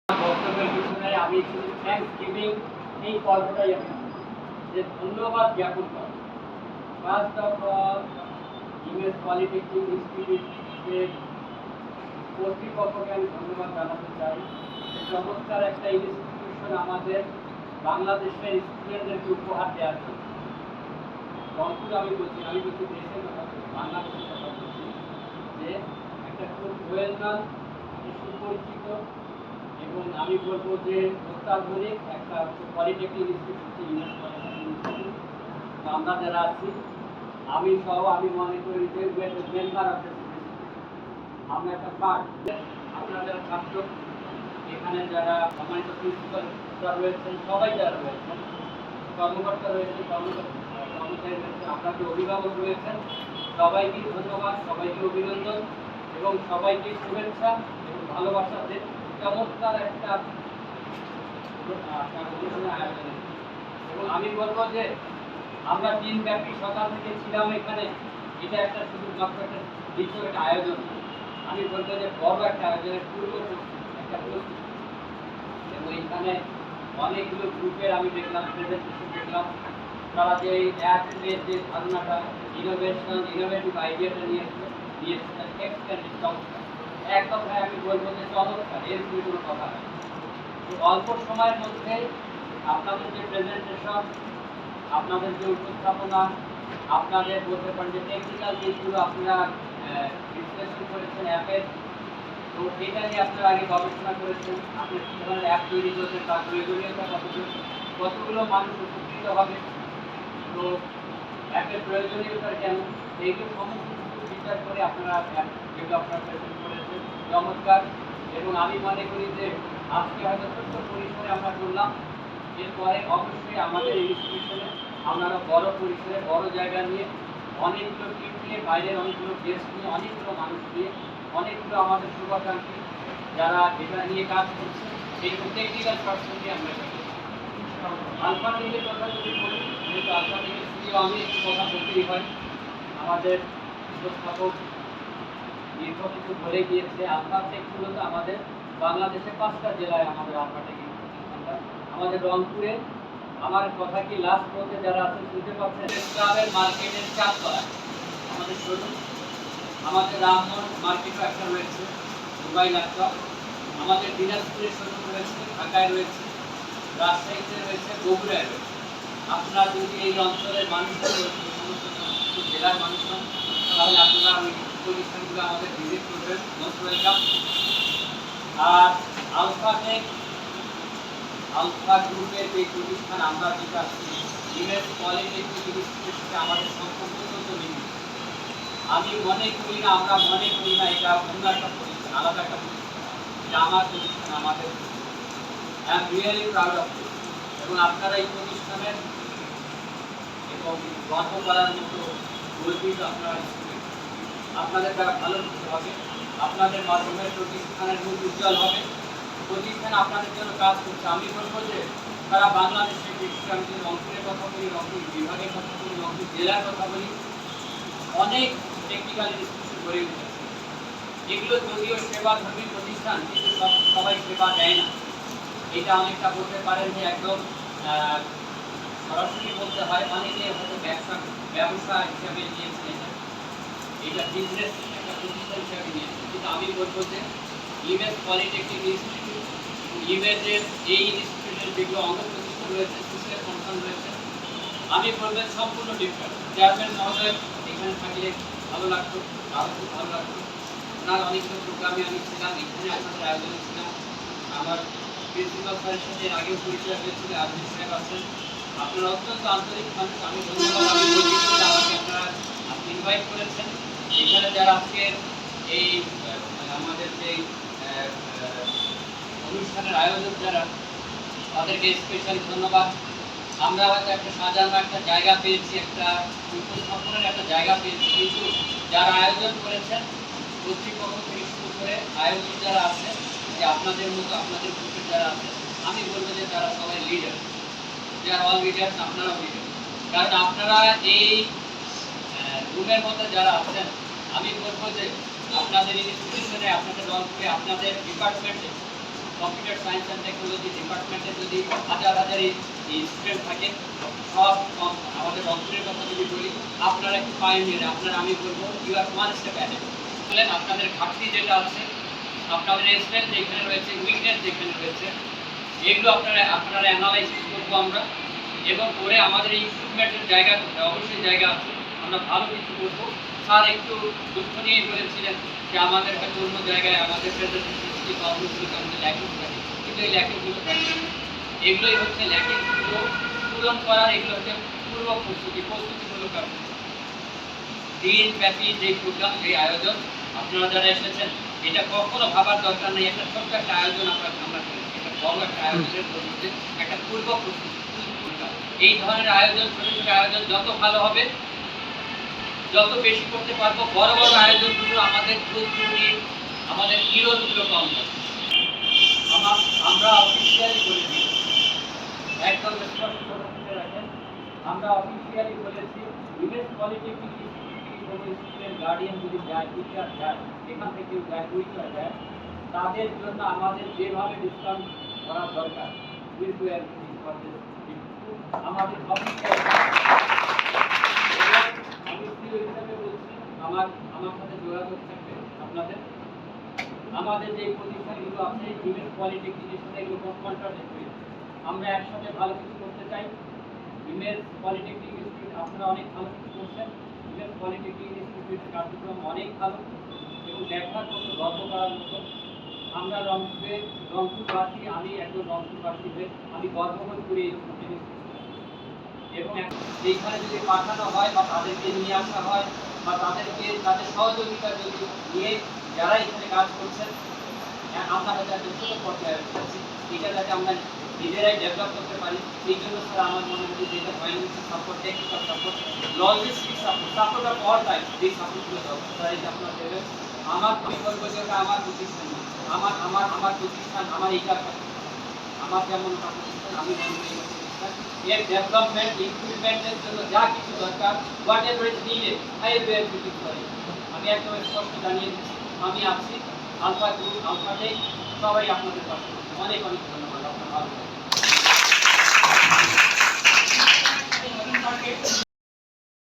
বক্তব্যের পিছনে আমি শুধু থ্যাঙ্কস গিভিং এই গল্পটাই আমি যে ধন্যবাদ জ্ঞাপন করা। ফার্স্ট অফ অল ইংরেজ পলিটেকনিক ইনস্টিটিউটের কর্তৃপক্ষকে আমি ধন্যবাদ জানাতে চাই। চমৎকার একটা ইনস্টিটিউশন আমাদের বাংলাদেশের স্টুডেন্টদেরকে উপহার দেওয়ার জন্য। রংপুর আমি বলছি দেশের কথা বলছি, বাংলাদেশের কথা বলছি, যে একটা খুব ওয়েল নন, সুপরিচিত এবং আমি বলবো যে অত্যাধুনিক একটা পলিটেকনিক ইনস্টিটিউট। আমরা যারা আছি, আমি সহ আমি মনে করি যে মেম্বার অফ দ্য আমরা একটা পার্ট। আপনারা যারা ছাত্র, এখানে যারা সম্মানিত প্রিন্সিপাল রয়েছেন, সবাই যারা রয়েছেন, কর্মকর্তা রয়েছে, কর্মচারী রয়েছে, আপনাদের অভিভাবক রয়েছেন, সবাইকে ধন্যবাদ, সবাইকে অভিনন্দন এবং সবাইকে শুভেচ্ছা এবং ভালোবাসা দেন। চমৎকার একটা অনুষ্ঠানের আয়োজন। এবং আমি বলবো যে আমরা দিনব্যাপী সকাল থেকে ছিলাম এখানে, এটা একটা শুধুমাত্র একটা দ্বিতীয় একটা আয়োজন। আমি বলবো যে বড় একটা আয়োজনের পূর্ব একটা প্রস্তুতি। এবং এখানে অনেকগুলো গ্রুপের আমি দেখলাম, প্রেজেন্টেশন দেখলাম, তারা যে অ্যাপের যে ধারণাটা, ইনোভেটিভ আইডিয়াটা নিয়েছে এক কথায় আমি বলবো যে চমৎকার, এর কোনো কথা নেই। তো অল্প সময়ের মধ্যে আপনাদের যে প্রেজেন্টেশন, আপনাদের যে উপস্থাপনা, আপনাদের বলতে পারেন যে টেকনিক্যাল দিকগুলো আপনারা বিশ্লেষণ করেছেন অ্যাপের, তো এটা নিয়ে আপনারা আগে গবেষণা করেছেন, আপনি কী ধরনের অ্যাপ তৈরি করছেন, তার প্রয়োজনীয়তা কতগুলো মানুষ উপকৃত হবে, তো অ্যাপের প্রয়োজনীয়তা কেন, এইগুলো সমস্ত কিছু বিচার করে আপনারা যেগুলো আপনারা প্রেজেন্ট করেছেন চমৎকার। এবং আমি মনে করি যে আজকে হয়তো ছোট্ট পরিসরে আমরা করলাম, এরপরে অবশ্যই আমাদের ইনস্টিটিউশনে আপনারা বড় পরিসরে বড় জায়গা নিয়ে অনেকগুলো টিম নিয়ে, বাইরের অনেকগুলো গেস্ট নিয়ে, অনেকগুলো মানুষ নিয়ে, অনেকগুলো আমাদের শুভাকাঙ্ক্ষী যারা এটা নিয়ে কাজ করছে, এই টেকনিক্যাল পার্সন নিয়ে আমরা আলফা টেকের কথা যদি বলি, যেহেতু আলফা টেকের শুধু আমি একটু কথা বলতেই হয়, আমাদের উপস্থাপক দীর্ঘ কিছু বলে গিয়েছে। আলফা টেক মূলত আমাদের বাংলাদেশে 5টা জেলায় আমাদের আলফা টেক প্রতিষ্ঠানটা। আমাদের রংপুরে, আমার কথা কি লাস্ট বলতে যারা আছেন শুনতে পাচ্ছেন, ক্লাবের মার্কেটের 4 তলায় আমাদের শোরুম। আমাদের রামমোহন মার্কেটও একটা রয়েছে, দুবাই ল্যাপটপ। আমাদের দিনাজপুরের শোরুম রয়েছে, ঢাকায় রয়েছে, রাজশাহীতে রয়েছে, বগুড়ায় রয়েছে। আপনারা যদি এই অঞ্চলের মানুষ, সমস্ত জেলার মানুষ হন, তাহলে আপনারা ওই প্রতিষ্ঠানগুলো আমাদের ভিজিট করবেন, মোস্ট ওয়েলকাম। আর আলফা গ্রুপের যে প্রতিষ্ঠান আমরা যেটা ইংরেজ পলিটেকনিক ইনস্টিটিউটে আমাদের সম্পর্ক তো নেই। আমি মনে করি না, আমরা মনে করি না এটা অন্য একটা প্রতিষ্ঠান, আলাদা একটা প্রতিষ্ঠান। এটা আমার প্রতিষ্ঠান, আমাদের I am really proud of this. এবং আপনারা এই প্রতিষ্ঠানের এবং গর্ব করার মতো গর্বিত আপনারা স্টুডেন্ট। আপনাদের দ্বারা ভালো কিছু হবে, আপনাদের মাধ্যমে প্রতিষ্ঠানের মুখ উজ্জ্বল হবে, প্রতিষ্ঠান আপনাদের জন্য কাজ করছে। আমি বলবো যে তারা বাংলাদেশের আমি যদি রংপুরের কথা বলি, রংপুর বিভাগের কথা বলি, রংপুর জেলার কথা বলি, অনেক টেকনিক্যাল ইনস্টিটিউশন গড়ে উঠেছে। এগুলো যদিও সেবাধর্মী প্রতিষ্ঠান, কিন্তু সবাই সেবা দেয় না। এটা অনেকটা বলতে পারেন যে একদম সরাসরি বলতে হয়, অনেকে হয়তো ব্যবসা হিসাবে নিয়েছে, এটা বিজনেস একটা প্রতিষ্ঠান হিসাবে নিয়েছে। কিন্তু আমি বলবো যে ইমেজ পলিটেকনিক ইনস্টিটিউট, ইমেজের এই ইনস্টিটিউটের যেগুলো অঙ্গ প্রতিষ্ঠান রয়েছে, সিস্টেম ফাংশন রয়েছে, আমি বলবো সম্পূর্ণ ডিফারেন্ট। চেয়ারম্যান মহোদয় এখানে থাকলে ভালো লাগতো, আরও খুব ভালো লাগতো। ওনার অনেকগুলো প্রোগ্রামে আমি ছিলাম, এখানে আপনাদের আয়োজনে ছিলাম। আমার প্রিন্সিপাল স্যারের সাথে আগেও পরিচয় হয়েছিল, আজমির সাহেব আছেন। আপনারা অত্যন্ত আন্তরিক মানুষ, আমি ধন্যবাদ। আমি বলছি আমাকে আপনারা ইনভাইট করেছেন। এখানে যারা আজকে এই আমাদের যে অনুষ্ঠানের আয়োজক যারা, তাদেরকে স্পেশালি ধন্যবাদ। আমরা হয়তো একটা সাজানো একটা জায়গা পেয়েছি, একটা উপস্থাপনের একটা জায়গা পেয়েছি, কিন্তু যারা আয়োজন করেছেন কর্তৃপক্ষ থেকে শুরু করে আয়োজক যারা আছেন, যে আপনাদের মতো আপনাদের গ্রুপের যারা আছেন, আমি বলবো যে তারা সবাই লিডার, দে আর অল লিডার্স, আপনারাও লিডার। কারণ আপনারা এই রুমের মধ্যে যারা আছেন, আমি বলবো যে আপনাদের ইনস্টিটিউশনে, আপনাদের রংপুরে, আপনাদের ডিপার্টমেন্টে কম্পিউটার সায়েন্স অ্যান্ড টেকনোলজি ডিপার্টমেন্টে যদি হাজার হাজার স্টুডেন্ট থাকে, সব আমাদের রংপুরের কথা যদি বলি, আপনারা একটু পাইনিয়ার, আপনারা আমি বলবো you are one step ahead. বলেন আপনাদের ঘাটতি যেটা আছে, আপনাদের স্ট্রেংথ যেখানে রয়েছে, উইকনেস যেখানে রয়েছে, এগুলো আপনারা অ্যানালাইসিস করবো আমরা, এবং করে আমাদের ইমপ্রুভমেন্টের জায়গা অবশ্যই জায়গা আছে, আমরা ভালো কিছু করবো। স্যার একটু দুঃখ নিয়ে বলেছিলেন যে আমাদের হয়তো অন্য জায়গায় আমাদের প্রেজেন্টেশন প্রবলেমগুলোকে আমাদের ল্যাকিং থাকে, কিন্তু এই ল্যাকিংগুলো থাকে, এগুলোই হচ্ছে ল্যাকিংগুলো পূরণ করার, এগুলো হচ্ছে পূর্ব প্রস্তুতিমূলক কাজ। দিনব্যাপী যে প্রোগ্রাম, যে আয়োজন, আপনারা যারা এসেছেন, এটা কখনো ভাবার দরকার নেই একটা ছোট্ট একটা আয়োজন আমরা করেছি, এটা বড় একটা আয়োজনের মধ্যে একটা পূর্ব প্রস্তুতি। এই ধরনের আয়োজন, ছোট ছোট আয়োজন যত ভালো হবে, যত বেশি করতে পারবো, বড় বড় আয়োজনগুলো আমাদের প্রস্তুতি, আমাদের ইরোজগুলো কম হবে। আমরা অফিসিয়ালি বলে দিই, একদম স্পষ্ট করে রাখেন, আমরা অফিসিয়ালি বলেছি ইমেজ পলিটেকনিক স্টুডেন্ট গার্ডিয়ান যদি যায়, টিচার যায়, এখান থেকে যায়, উইচার যায়, তাদের জন্য আমাদের যেভাবে ডিসকাউন্ট করা দরকার will do everything for this. আমাদের অফিসিয়ালি আমি সিও হিসাবে বলছি, আমার সাথে যোগাযোগ থাকবে আপনাদের। আমাদের যে প্রতিষ্ঠানগুলো আছে ইমেজ পলিটেকনিক এগুলো কন্ট্রাক্ট, আমরা একসাথে ভালো কিছু করতে চাই। ইমেজ পলিটেকনিক ইনস্টিটিউট আপনারা অনেক ভালো কিছু করছেন, ইমেজ পলিটেকনিক ইনস্টিটিউটের কার্যক্রম অনেক ভালো এবং দেখার মতো, গর্ব করার মতো। আমরা রংপুরবাসী, আমি একজন রংপুরবাসী হয়ে আমি গর্ববোধ করি এই জিনিস। এবং এইখানে যদি পাঠানো হয় বা তাদেরকে নিয়ে আসা হয় বা তাদের সহযোগিতা যদি নিয়ে যারা এখানে কাজ করছেন, আমরা হয়তো একটা ছোট পর্যায়ে যাচ্ছি, এটা যাতে আমরা নিজেরাই ডেভেলপ করতে পারি। এই জন্য স্যার আমার মনে হয় যেটা financial support, technical support, logistic support of all type, এই সাপোর্টগুলো দরকার স্যার, এই যে আপনারা দেবেন। আমার বিকল্প যেটা আমার প্রতিষ্ঠান, আমার প্রতিষ্ঠান, আমার এইটা আমার যেমন প্রতিষ্ঠান, আমি মনে করি প্রতিষ্ঠান এর ডেভেলপমেন্ট, ইমপ্রুভমেন্টের জন্য যা কিছু দরকার, what ever is needed, I will be able to do. আমি একদম স্পষ্ট জানিয়ে দিচ্ছি, আমি আছি। আলফা গ্রুপ, আলফা টেক, সবাই আপনাদের পাশে। অনেক অনেক ধন্যবাদ, আপনার ভালো থাকবেন।